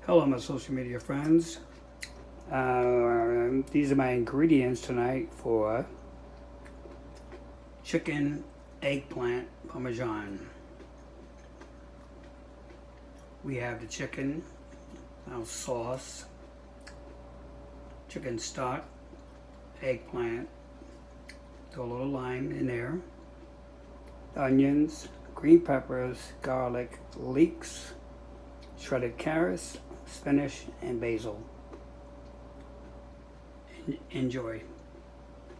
Hello, my social media friends. These are my ingredients tonight for chicken eggplant parmesan. We have the chicken, our sauce, chicken stock, eggplant, throw a little lime in there, onions, green peppers, garlic, leeks, shredded carrots, spinach, and basil. Enjoy.